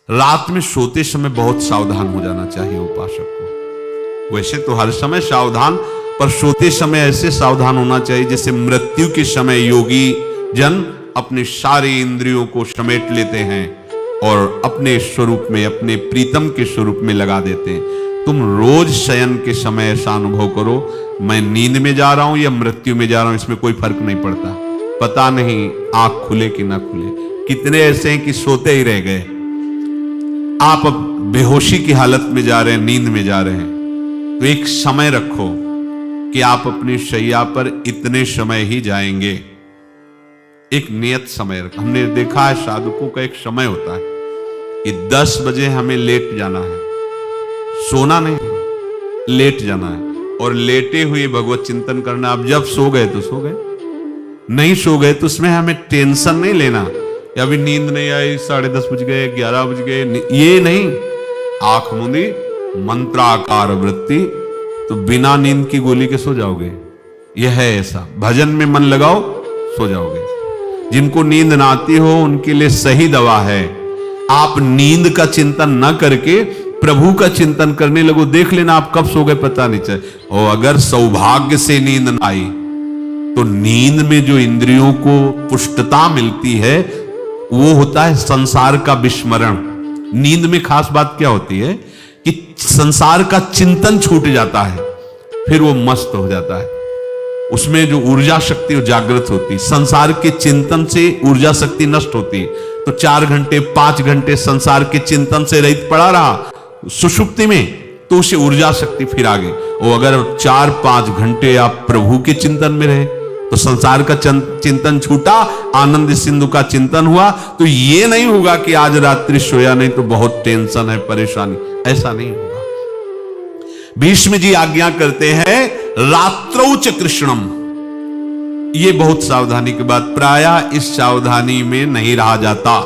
रात में सोते समय बहुत सावधान हो जाना चाहिए उपासक को। वैसे तो हर समय सावधान, पर सोते समय ऐसे सावधान होना चाहिए जैसे मृत्यु के समय योगी जन अपने सारे इंद्रियों को समेट लेते हैं और अपने स्वरूप में, अपने प्रीतम के स्वरूप में लगा देते हैं। तुम रोज शयन के समय ऐसा अनुभव करो, मैं नींद में जा रहा हूं या मृत्यु में जा रहा हूं, इसमें कोई फर्क नहीं पड़ता। पता नहीं आंख खुले कि ना खुले। कितने ऐसे हैं कि सोते ही रह गए। आप अब बेहोशी की हालत में जा रहे हैं, नींद में जा रहे हैं, तो एक समय रखो कि आप अपनी शैया पर इतने समय ही जाएंगे। एक नियत समय रखो। हमने देखा है साधुकों का एक समय होता है कि 10 बजे हमें लेट जाना है, सोना नहीं, लेट जाना है और लेटे हुए भगवत चिंतन करना। अब जब सो गए तो सो गए, नहीं सो गए तो उसमें हमें टेंशन नहीं लेना, या अभी नींद नहीं आई, 10:30 बज गए, 11 बज गए, ये नहीं। आंख मूंदी, मंत्राकार वृत्ति, तो बिना नींद की गोली के सो जाओगे। यह है ऐसा, भजन में मन लगाओ, सो जाओगे। जिनको नींद ना आती हो उनके लिए सही दवा है, आप नींद का चिंतन न करके प्रभु का चिंतन करने लगो। देख लेना आप कब सो गए पता नहीं चले। और अगर सौभाग्य से नींद न आई तो नींद में जो इंद्रियों को पुष्टता मिलती है वो होता है संसार का विस्मरण। नींद में खास बात क्या होती है कि संसार का चिंतन छूट जाता है, फिर वो मस्त हो जाता है। उसमें जो ऊर्जा शक्ति वो जागृत होती, संसार के चिंतन से ऊर्जा शक्ति नष्ट होती। तो 4 घंटे 5 घंटे संसार के चिंतन से रहित पड़ा रहा सुषुप्ति में, तो उसे ऊर्जा शक्ति फिर आ गई। और अगर 4-5 घंटे आप प्रभु के चिंतन में रहे तो संसार का चिंतन छूटा, आनंद सिंधु का चिंतन हुआ। तो ये नहीं होगा कि आज रात्रि सोया नहीं तो बहुत टेंशन है, परेशानी, ऐसा नहीं होगा। भीष्म जी आज्ञा करते हैं रात्रौच कृष्णम। ये बहुत सावधानी की बात, प्रायः इस सावधानी में नहीं रहा जाता।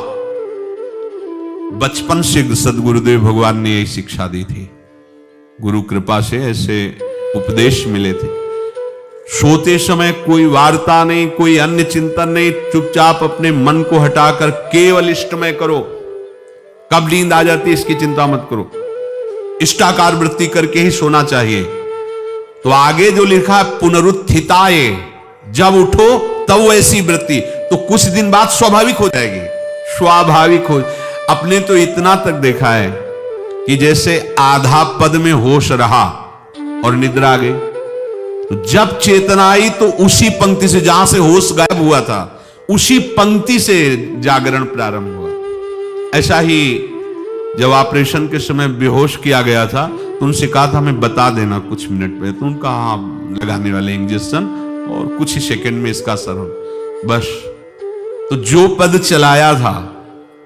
बचपन से सदगुरुदेव भगवान ने यही शिक्षा दी थी, गुरु कृपा से ऐसे उपदेश मिले थे। सोते समय कोई वार्ता नहीं, कोई अन्य चिंतन नहीं, चुपचाप अपने मन को हटाकर केवल इष्टमय करो। कब नींद आ जाती है इसकी चिंता मत करो, इष्टाकार वृत्ति करके ही सोना चाहिए। तो आगे जो लिखा है पुनरुत्थिताय, जब उठो तब वैसी वृत्ति, तो कुछ दिन बाद स्वाभाविक हो जाएगी, स्वाभाविक हो। अपने तो इतना तक देखा है कि जैसे आधा पद में होश रहा और निद्रा आ गई, तो जब चेतना आई तो उसी पंक्ति से, जहां से होश गायब हुआ था उसी पंक्ति से जागरण प्रारंभ हुआ। ऐसा ही जब ऑपरेशन के समय बेहोश किया गया था तो उनसे कहा था हमें बता देना कुछ मिनट पे, तो उनका हाँ लगाने वाले इंजेक्शन और कुछ ही सेकंड में इसका असर हो, बस। तो जो पद चलाया था,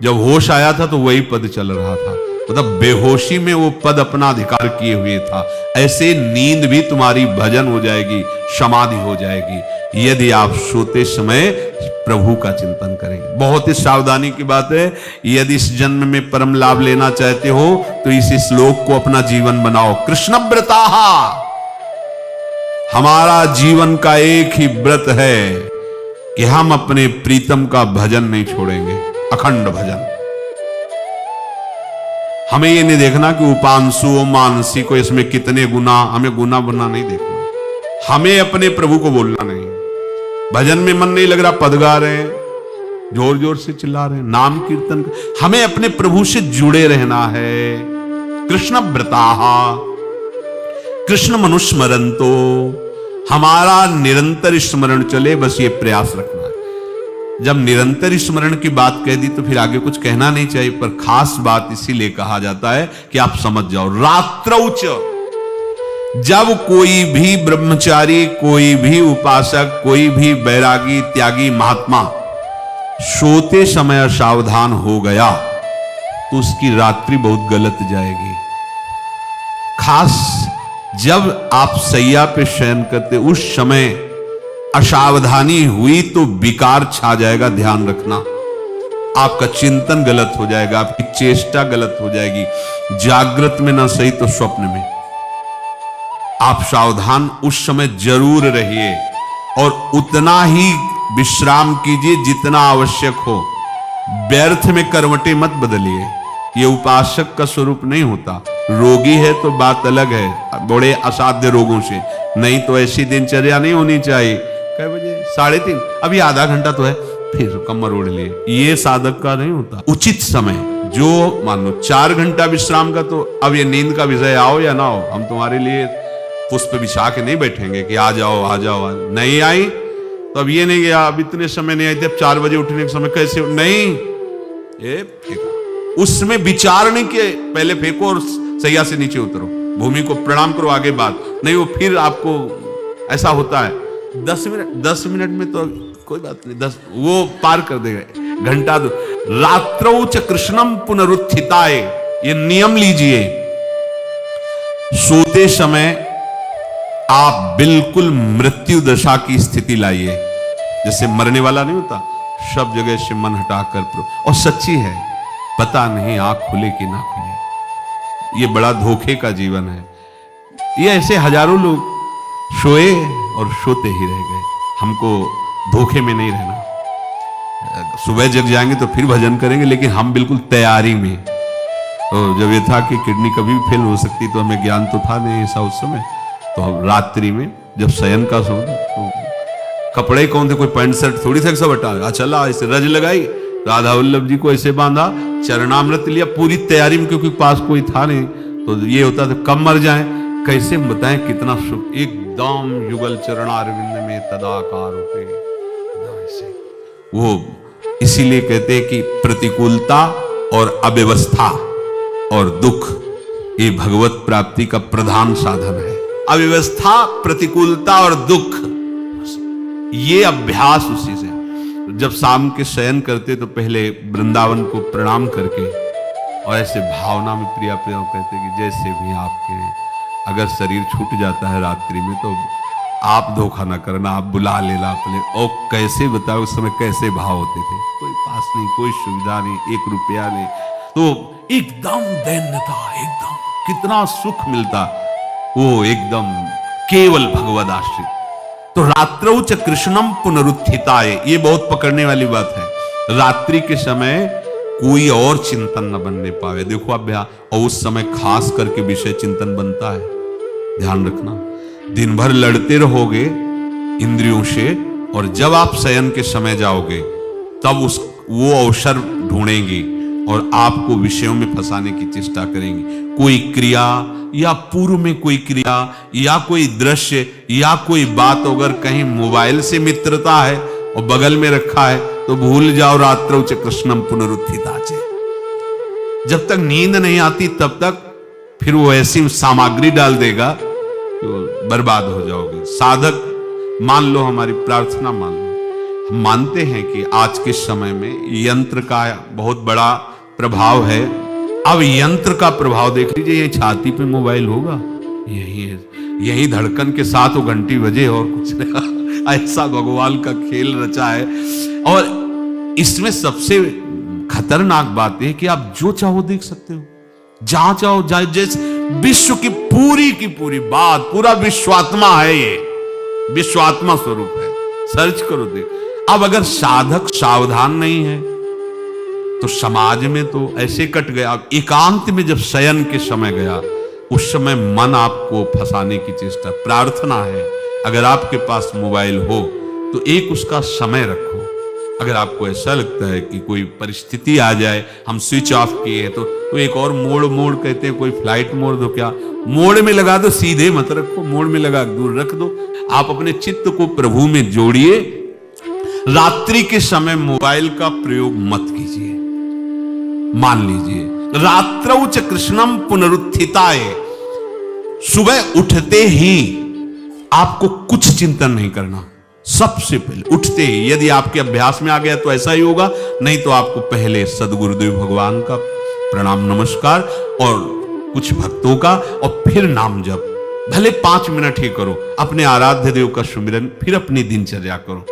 जब होश आया था तो वही पद चल रहा था, मतलब बेहोशी में वो पद अपना अधिकार किए हुए था। ऐसे नींद भी तुम्हारी भजन हो जाएगी, समाधि हो जाएगी, यदि आप सोते समय प्रभु का चिंतन करेंगे। बहुत ही सावधानी की बात है। यदि इस जन्म में परम लाभ लेना चाहते हो तो इस श्लोक को अपना जीवन बनाओ। कृष्ण व्रताः, हमारा जीवन का एक ही व्रत है कि हम अपने प्रीतम का भजन नहीं छोड़ेंगे, अखंड भजन। हमें ये नहीं देखना कि उपांशु मानसी को इसमें कितने गुना, हमें गुना बुना नहीं देखना। हमें अपने प्रभु को बोलना नहीं। भजन में मन नहीं लग रहा, पद गा रहे हैं, जोर जोर से चिल्ला रहे हैं, नाम कीर्तन, हमें अपने प्रभु से जुड़े रहना है। कृष्ण व्रताः कृष्ण मनुस्मरन्तो, हमारा निरंतर स्मरण चले, बस ये प्रयास रखना है। जब निरंतर स्मरण की बात कह दी तो फिर आगे कुछ कहना नहीं चाहिए, पर खास बात इसीलिए कहा जाता है कि आप समझ जाओ। रात्रौच, जब कोई भी ब्रह्मचारी, कोई भी उपासक, कोई भी बैरागी त्यागी महात्मा सोते समय सावधान हो गया तो उसकी रात्रि बहुत गलत जाएगी। खास जब आप सैया पे शयन करते उस समय असावधानी हुई तो विकार छा जाएगा, ध्यान रखना। आपका चिंतन गलत हो जाएगा, आपकी चेष्टा गलत हो जाएगी, जागृत में ना सही तो स्वप्न में। आप सावधान उस समय जरूर रहिए और उतना ही विश्राम कीजिए जितना आवश्यक हो। व्यर्थ में करवटें मत बदलिए, ये उपासक का स्वरूप नहीं होता। रोगी है तो बात अलग है, बड़े असाध्य रोगों से, नहीं तो ऐसी दिनचर्या नहीं होनी चाहिए। कै बजे? 3:30, अभी आधा घंटा तो है, फिर कमर ओढ़ लिए, ये साधक का नहीं होता। उचित समय, जो मान लो 4 घंटा विश्राम का, तो अब ये नींद का विषय आओ या ना हो, हम तुम्हारे लिए पुष्प बिछा के नहीं बैठेंगे कि आ जाओ आ जाओ, नहीं आई तो अब ये नहीं गया, अब इतने समय नहीं आई थे, अब 4 बजे उठने के समय कैसे, नहीं, ये फेंका। उसमें विचार नहीं किए, पहले फेंको और सैया से नीचे उतरो, भूमि को प्रणाम करो, आगे बात नहीं, वो फिर आपको ऐसा होता है 10 मिनट में तो कोई बात नहीं, 10 वो पार कर देगा, घंटा दो। रात्रौ च कृष्णम पुनरुत्थिताय, ये नियम लीजिए, सोते समय आप बिल्कुल मृत्यु दशा की स्थिति लाइए, जैसे मरने वाला नहीं होता, सब जगह से मन हटाकर, और सच्ची है, पता नहीं आंख खुले कि ना खुले, ये बड़ा धोखे का जीवन है। ये ऐसे हजारों लोग सोए और सोते ही रह गए, हमको धोखे में नहीं रहना। सुबह जग जाएंगे तो फिर भजन करेंगे, लेकिन हम बिल्कुल तैयारी में। तो जब ये था कि किडनी कभी भी फेल हो सकती, तो हमें ज्ञान तो था नहीं ऐसा उस समय, तो हम रात्रि में जब शयन का सो, तो कपड़े कौन थे, कोई पैंट शर्ट थोड़ी थे, सब हटा चला, ऐसे रज लगाई, राधा वल्लभ जी को ऐसे बांधा, चरणामृत लिया, पूरी तैयारी में, क्योंकि पास कोई था नहीं, तो ये होता था कब मर जाए, कैसे बताएं कितना सुख, एकदम युगल चरणारविंद में तदाकार होते, वो इसीलिए कहते हैं कि प्रतिकूलता और अव्यवस्था और दुख ये भगवत प्राप्ति का प्रधान साधन है। अव्यवस्था, प्रतिकूलता और दुख, ये अभ्यास उसी से। जब शाम के शयन करते तो पहले वृंदावन को प्रणाम करके और ऐसे भावना में प्रिया प्रिया कहते कि जैसे भी आपके, अगर शरीर छूट जाता है रात्रि में तो आप धोखा ना करना, आप बुला लेना अपने। और कैसे बताओ उस समय कैसे भाव होते थे, कोई पास नहीं, कोई सुविधा नहीं, 1 रुपया नहीं, तो एकदम दैन्यता, एकदम कितना सुख मिलता, वो एकदम केवल भगवद आश्रित। तो रात्रौ च कृष्णम पुनरुत्थिताय, ये बहुत पकड़ने वाली बात है। रात्रि के समय कोई और चिंतन न बनने पावे, देखो अभ्यास, और उस समय खास करके विषय चिंतन बनता है, ध्यान रखना। दिन भर लड़ते रहोगे इंद्रियों से, और जब आप शयन के समय जाओगे तब वो अवसर ढूंढेंगी और आपको विषयों में फंसाने की चेष्टा करेंगी। कोई क्रिया या पूर्व में कोई क्रिया या कोई दृश्य या कोई बात, अगर कहीं मोबाइल से मित्रता है और बगल में रखा है तो भूल जाओ, रात्रौ च कृष्णम पुनरुत्थिताचे। जब तक नींद नहीं आती तब तक फिर वो ऐसी सामग्री डाल देगा कि बर्बाद हो जाओगे। साधक मान लो, हमारी प्रार्थना मान लो, हम मानते हैं कि आज के समय में यंत्र का बहुत बड़ा प्रभाव है। अब यंत्र का प्रभाव देख लीजिए, ये छाती पे मोबाइल होगा, यही धड़कन के साथ वो घंटी बजे और कुछ नहीं, ऐसा भगवान का खेल रचा है। और इसमें सबसे खतरनाक बात है कि आप जो चाहो देख सकते हो, जहां चाहो, जैसे विश्व की पूरी बात, पूरा विश्वात्मा है, ये विश्वात्मा स्वरूप है, सर्च करो देख। अब अगर साधक सावधान नहीं है तो समाज में तो ऐसे कट गया। एकांत में जब शयन के समय गया, उस समय मन आपको फंसाने की चेष्टा। प्रार्थना है, अगर आपके पास मोबाइल हो तो एक उसका समय रखो। अगर आपको ऐसा लगता है कि कोई परिस्थिति आ जाए, हम स्विच ऑफ किए हैं, तो एक और मोड कहते हैं, कोई फ्लाइट मोड दो, क्या मोड में लगा दो, सीधे मत रखो, मोड में लगा दूर रख दो। आप अपने चित्त को प्रभु में जोड़िए। रात्रि के समय मोबाइल का प्रयोग मत कीजिए। मान लीजिए रात्रौ च कृष्णम पुनरुत्थिताय, सुबह उठते ही आपको कुछ चिंतन नहीं करना। सबसे पहले उठते ही, यदि आपके अभ्यास में आ गया तो ऐसा ही होगा, नहीं तो आपको पहले सदगुरुदेव भगवान का प्रणाम नमस्कार और कुछ भक्तों का, और फिर नाम जप। भले 5 मिनट ही करो, अपने आराध्य देव का सुमिरन, फिर अपनी दिनचर्या करो।